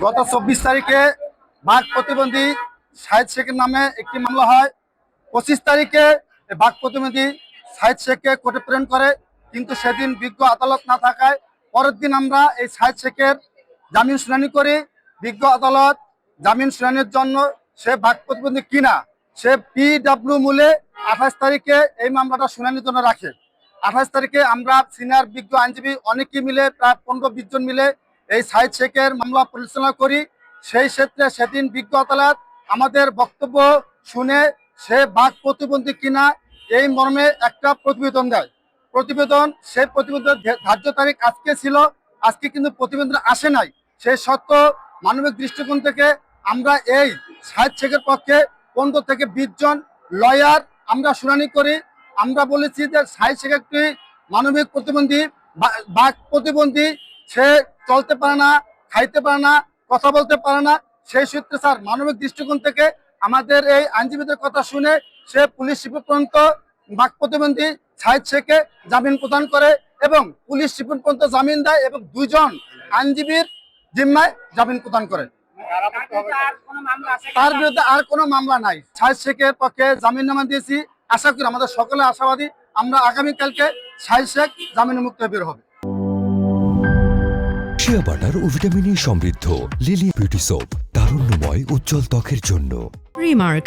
গত 24 তারিখে বাঘ প্রতিবন্ধী সাইদ শেখের নামে একটি মামলা হয়। 25 তারিখে বাঘ প্রতিবন্ধী সাইদ শেখকে কোর্টে প্রেরণ করে, কিন্তু সেদিন বিজ্ঞ আদালত না থাকায় পরের দিন আমরা এই সাইদ শেখের জামিন শুনানি করি। বিজ্ঞ আদালত জামিন শুনানির জন্য সে বাঘ প্রতিবন্ধী কিনা সে পিডব্লিউ মূলে 28 তারিখে এই মামলাটা শুনানির জন্য রাখে। 28 তারিখে আমরা সিনিয়র বিজ্ঞ আইনজীবী অনেকেই মিলে প্রায় 15-20 জন মিলে এই সাইদ শেখের মামলা পরিচালনা করি। সেই ক্ষেত্রে সেদিন বিজ্ঞ আদালত আমাদের বক্তব্য শুনে সে বাঘ প্রতিবন্ধী কিনা এই মর্মে একটা প্রতিবেদন দেয়। সেই প্রতিবেদন ধার্য তারিখ আজকে ছিল, আজকে কিন্তু প্রতিবেদন আসে নাই। সেই সত্ত্বেও মানবিক দৃষ্টিকোণ থেকে আমরা এই সাইদ শেখের পক্ষে 15 থেকে 20 জন লয়ার আমরা শুনানি করি। আমরা বলেছি যে সাইদ শেখ একটি মানবিক প্রতিবন্ধী, বাঘ প্রতিবন্ধী, সে চলতে পারে না, খাইতে পারে না, কথা বলতে পারে না। সেই সূত্রে স্যার মানবিক দৃষ্টিকোণ থেকে আমাদের এই আইনজীবীদের কথা শুনে সে পুলিশ রিপোর্ট পর্যন্ত বাঘ প্রতিবন্ধী সাইদ শেখকে জামিন প্রদান করে এবং পুলিশ রিপোর্ট পর্যন্ত জামিন দেয় এবং 2 জন আইনজীবীর জিম্মায় জামিন প্রদান করে। তার বিরুদ্ধে আর কোনো মামলা নাই। সাইদ শেখের পক্ষে জামিন নামা দিয়েছি। আশা করি আমাদের সকলে আশাবাদী আমরা আগামীকালকে সাইদ শেখ জামিন মুক্ত বের হবে। শিয়া বাটার ও ভিটামিন ই সমৃদ্ধ লিলি বিউটি সোপ, তারুণ্যময় উজ্জ্বল ত্বকের জন্য। রিমার্ক,